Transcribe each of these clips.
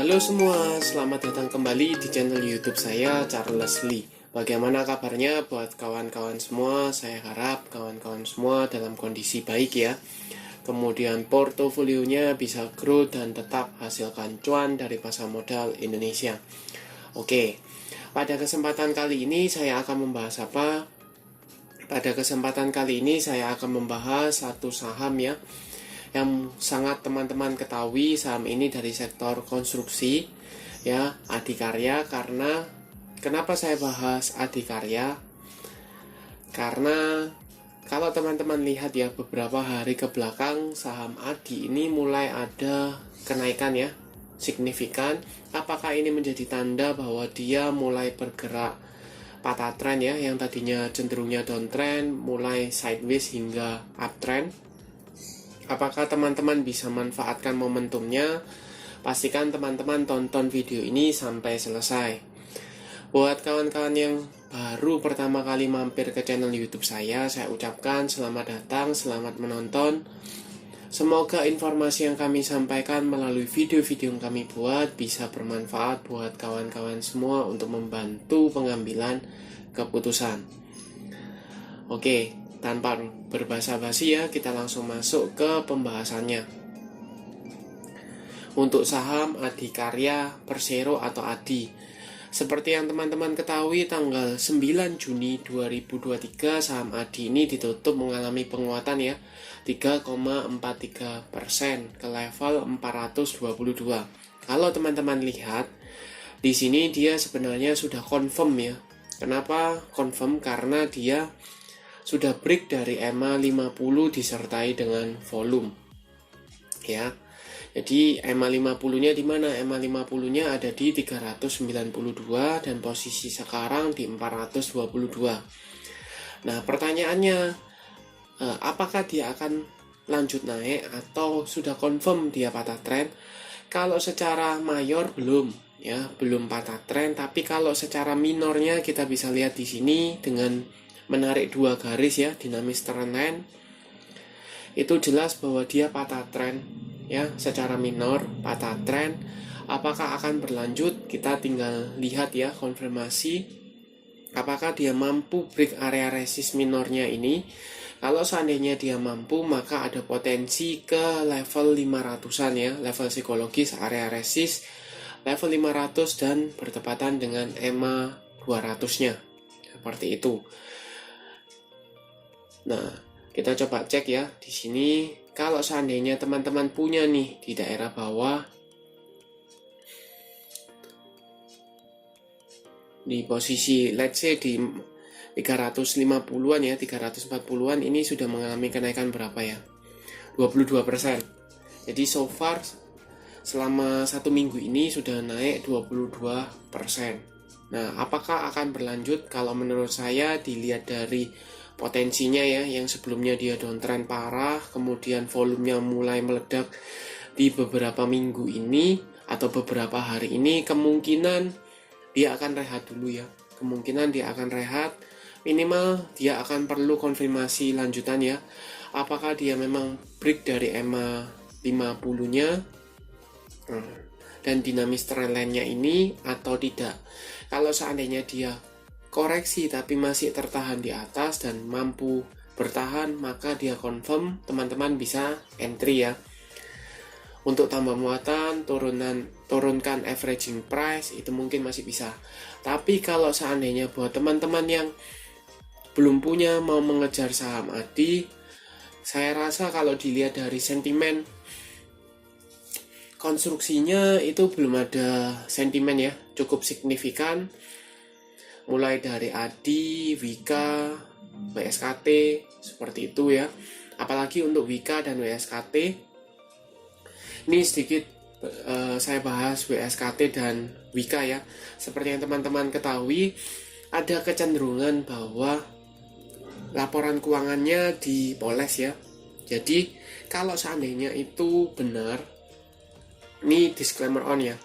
Halo semua, selamat datang kembali di channel YouTube saya, Charles Lee. Bagaimana kabarnya buat kawan-kawan semua? Saya harap kawan-kawan semua dalam kondisi baik ya. Kemudian portofolionya bisa grow dan tetap hasilkan cuan dari pasar modal Indonesia. Oke, pada kesempatan kali ini saya akan membahas apa? Pada kesempatan kali ini saya akan membahas satu saham ya, yang sangat teman-teman ketahui. Saham ini dari sektor konstruksi ya, Adikarya. Karena kenapa saya bahas Adikarya? Karena kalau teman-teman lihat ya, beberapa hari ke belakang saham Adi ini mulai ada kenaikan ya, signifikan. Apakah ini menjadi tanda bahwa dia mulai bergerak patah tren ya, yang tadinya cenderungnya downtrend mulai sideways hingga uptrend? Apakah teman-teman bisa manfaatkan momentumnya? Pastikan teman-teman tonton video ini sampai selesai. Buat kawan-kawan yang baru pertama kali mampir ke channel YouTube saya ucapkan selamat datang, selamat menonton. Semoga informasi yang kami sampaikan melalui video-video yang kami buat bisa bermanfaat buat kawan-kawan semua untuk membantu pengambilan keputusan. Oke, tanpa berbasa-basi ya, kita langsung masuk ke pembahasannya. Untuk saham Adikarya Persero atau Adi, seperti yang teman-teman ketahui, tanggal 9 Juni 2023 saham Adi ini ditutup mengalami penguatan ya, 3,43% ke level 422. Kalau teman-teman lihat di sini, dia sebenarnya sudah confirm ya. Kenapa confirm? Karena dia sudah break dari EMA 50 disertai dengan volume ya. Jadi EMA 50-nya di mana? EMA 50-nya ada di 392 dan posisi sekarang di 422. Nah, pertanyaannya, apakah dia akan lanjut naik atau sudah confirm dia patah tren? Kalau secara mayor belum ya, belum patah tren, tapi kalau secara minornya kita bisa lihat di sini dengan menarik dua garis ya, dinamis trend line, itu jelas bahwa dia patah tren ya, secara minor patah tren. Apakah akan berlanjut? Kita tinggal lihat ya, konfirmasi apakah dia mampu break area resist minornya ini. Kalau seandainya dia mampu, maka ada potensi ke level 500-an ya, level psikologis area resist level 500 dan bertepatan dengan EMA 200-nya seperti itu. Nah, kita coba cek ya di sini. Kalau seandainya teman-teman punya nih di daerah bawah, di posisi let's say di 350-an ya, 340-an, ini sudah mengalami kenaikan berapa ya? 22%. Jadi so far selama 1 minggu ini sudah naik 22%. Nah, apakah akan berlanjut? Kalau menurut saya dilihat dari potensinya ya, yang sebelumnya dia downtrend parah, kemudian volumenya mulai meledak di beberapa minggu ini atau beberapa hari ini, kemungkinan dia akan rehat dulu ya. Kemungkinan dia akan rehat, minimal dia akan perlu konfirmasi lanjutan ya. Apakah dia memang break dari EMA 50-nya dan dinamis trend line-nya ini atau tidak. Kalau seandainya dia koreksi tapi masih tertahan di atas dan mampu bertahan, maka dia confirm, teman-teman bisa entry ya. Untuk tambah muatan, turunkan averaging price, itu mungkin masih bisa. Tapi kalau seandainya buat teman-teman yang belum punya, mau mengejar saham Adi, saya rasa kalau dilihat dari sentimen konstruksinya itu belum ada sentimen ya cukup signifikan, mulai dari Adi, Wika, WSKT seperti itu ya. Apalagi untuk Wika dan WSKT, ini sedikit saya bahas WSKT dan Wika ya. Seperti yang teman-teman ketahui, ada kecenderungan bahwa laporan keuangannya dipoles ya. Jadi kalau seandainya itu benar, ini disclaimer on ya,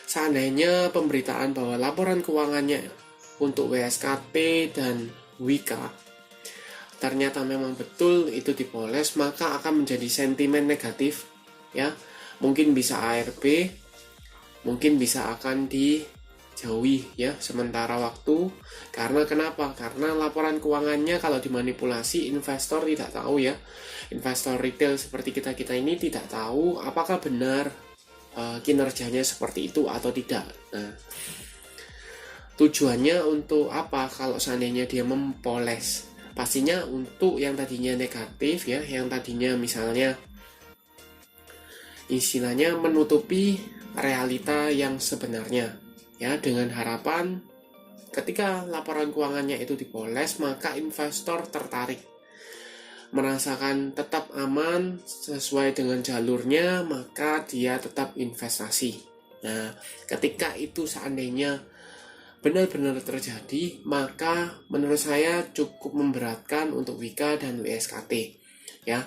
seandainya pemberitaan bahwa laporan keuangannya untuk WSKT dan Wika ternyata memang betul itu dipoles, maka akan menjadi sentimen negatif ya. Mungkin bisa ARB mungkin bisa akan dijauhi ya sementara waktu. Karena kenapa? Karena laporan keuangannya kalau dimanipulasi, investor tidak tahu ya. Investor retail seperti kita ini tidak tahu apakah benar kinerjanya seperti itu atau tidak. Nah, tujuannya untuk apa kalau seandainya dia mempoles? Pastinya untuk yang tadinya negatif ya, yang tadinya misalnya istilahnya menutupi realita yang sebenarnya ya, dengan harapan ketika laporan keuangannya itu dipoles maka investor tertarik, merasakan tetap aman sesuai dengan jalurnya, maka dia tetap investasi. Nah, ketika itu seandainya benar-benar terjadi, maka menurut saya cukup memberatkan untuk Wika dan WSKT ya.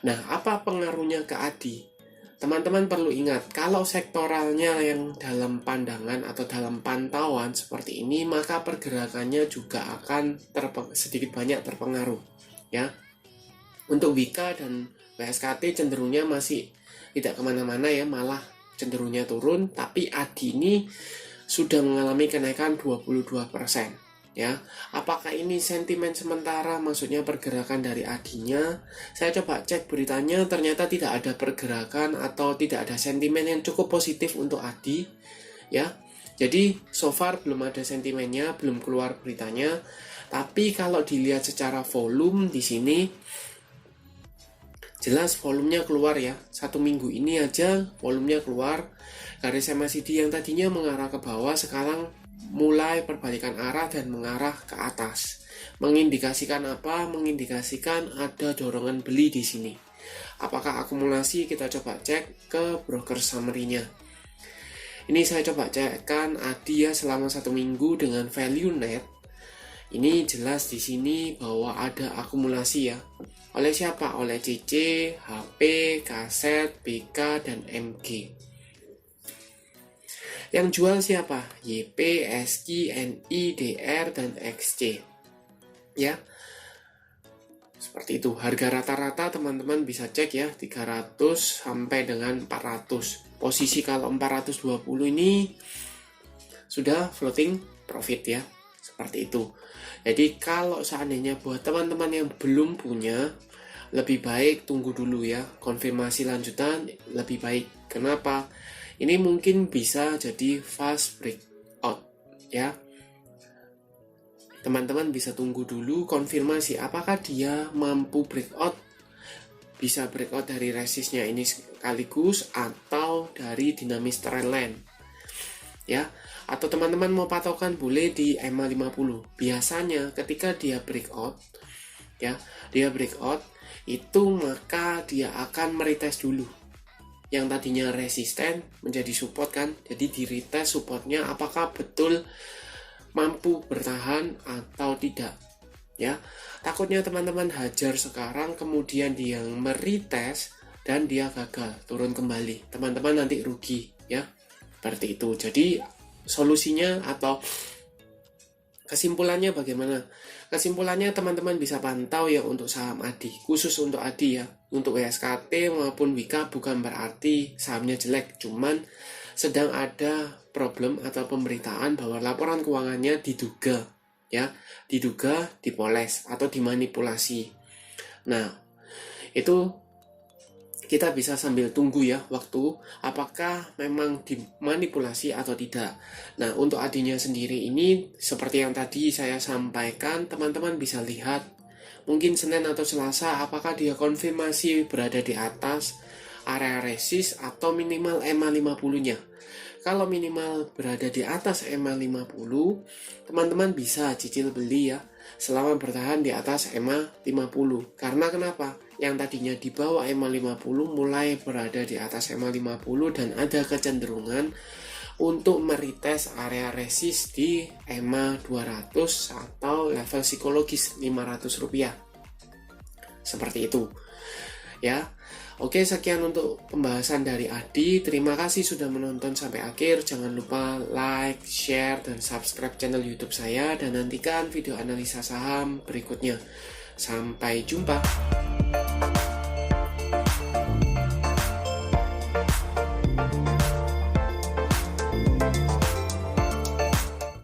Nah, apa pengaruhnya ke ADI? Teman-teman perlu ingat, kalau sektoralnya yang dalam pandangan atau dalam pantauan seperti ini, maka pergerakannya juga akan sedikit banyak terpengaruh ya. Untuk Wika dan WSKT cenderungnya masih tidak kemana-mana ya, malah cenderungnya turun. Tapi ADI ini sudah mengalami kenaikan 22% ya. Apakah ini sentimen sementara, maksudnya pergerakan dari ADI-nya? Saya coba cek beritanya, ternyata tidak ada pergerakan atau tidak ada sentimen yang cukup positif untuk ADI ya. Jadi so far belum ada sentimennya, belum keluar beritanya. Tapi kalau dilihat secara volume di sini jelas volumenya keluar ya. Satu minggu ini aja volumenya keluar. Garis MACD yang tadinya mengarah ke bawah sekarang mulai perbalikan arah dan mengarah ke atas. Mengindikasikan apa? Mengindikasikan ada dorongan beli di sini. Apakah akumulasi? Kita coba cek ke broker summary-nya. Ini saya coba cekkan ADI ya selama 1 minggu dengan value net. Ini jelas di sini bahwa ada akumulasi ya. Oleh siapa? Oleh CC, HP, Kaset, BK, dan MG. Yang jual siapa? YP, SQ, NI, DR, dan XC. Ya. Seperti itu. Harga rata-rata teman-teman bisa cek ya, 300 sampai dengan 400. Posisi kalau 420 ini sudah floating profit ya. Seperti itu. Jadi kalau seandainya buat teman-teman yang belum punya, lebih baik tunggu dulu ya, konfirmasi lanjutan lebih baik. Kenapa? Ini mungkin bisa jadi fast breakout ya. Teman-teman bisa tunggu dulu konfirmasi apakah dia mampu breakout, bisa breakout dari resistnya ini sekaligus atau dari dinamis trendline ya. Atau teman-teman mau patokan boleh di EMA 50. Biasanya ketika dia breakout ya, dia breakout itu maka dia akan meretest dulu yang tadinya resisten menjadi support kan. Jadi di retest supportnya apakah betul mampu bertahan atau tidak ya. Takutnya teman-teman hajar sekarang kemudian dia meretest dan dia gagal turun kembali, teman-teman nanti rugi ya. Seperti itu. Jadi solusinya atau kesimpulannya bagaimana? Kesimpulannya teman-teman bisa pantau ya untuk saham ADI, khusus untuk ADI ya. Untuk WSKT maupun Wika bukan berarti sahamnya jelek, cuman sedang ada problem atau pemberitaan bahwa laporan keuangannya diduga ya, diduga dipoles atau dimanipulasi. Nah, itu kita bisa sambil tunggu ya waktu apakah memang dimanipulasi atau tidak. Nah, untuk ADI-nya sendiri ini seperti yang tadi saya sampaikan, teman-teman bisa lihat mungkin Senin atau Selasa apakah dia konfirmasi berada di atas area resist atau minimal EMA 50-nya. Kalau minimal berada di atas EMA 50, teman-teman bisa cicil beli ya selama bertahan di atas EMA 50. Karena kenapa? Yang tadinya di bawah EMA 50 mulai berada di atas EMA 50 dan ada kecenderungan untuk meretest area resist di EMA 200 atau level psikologis Rp500. Seperti itu. Ya. Oke, sekian untuk pembahasan dari ADI. Terima kasih sudah menonton sampai akhir. Jangan lupa like, share, dan subscribe channel YouTube saya dan nantikan video analisa saham berikutnya. Sampai jumpa.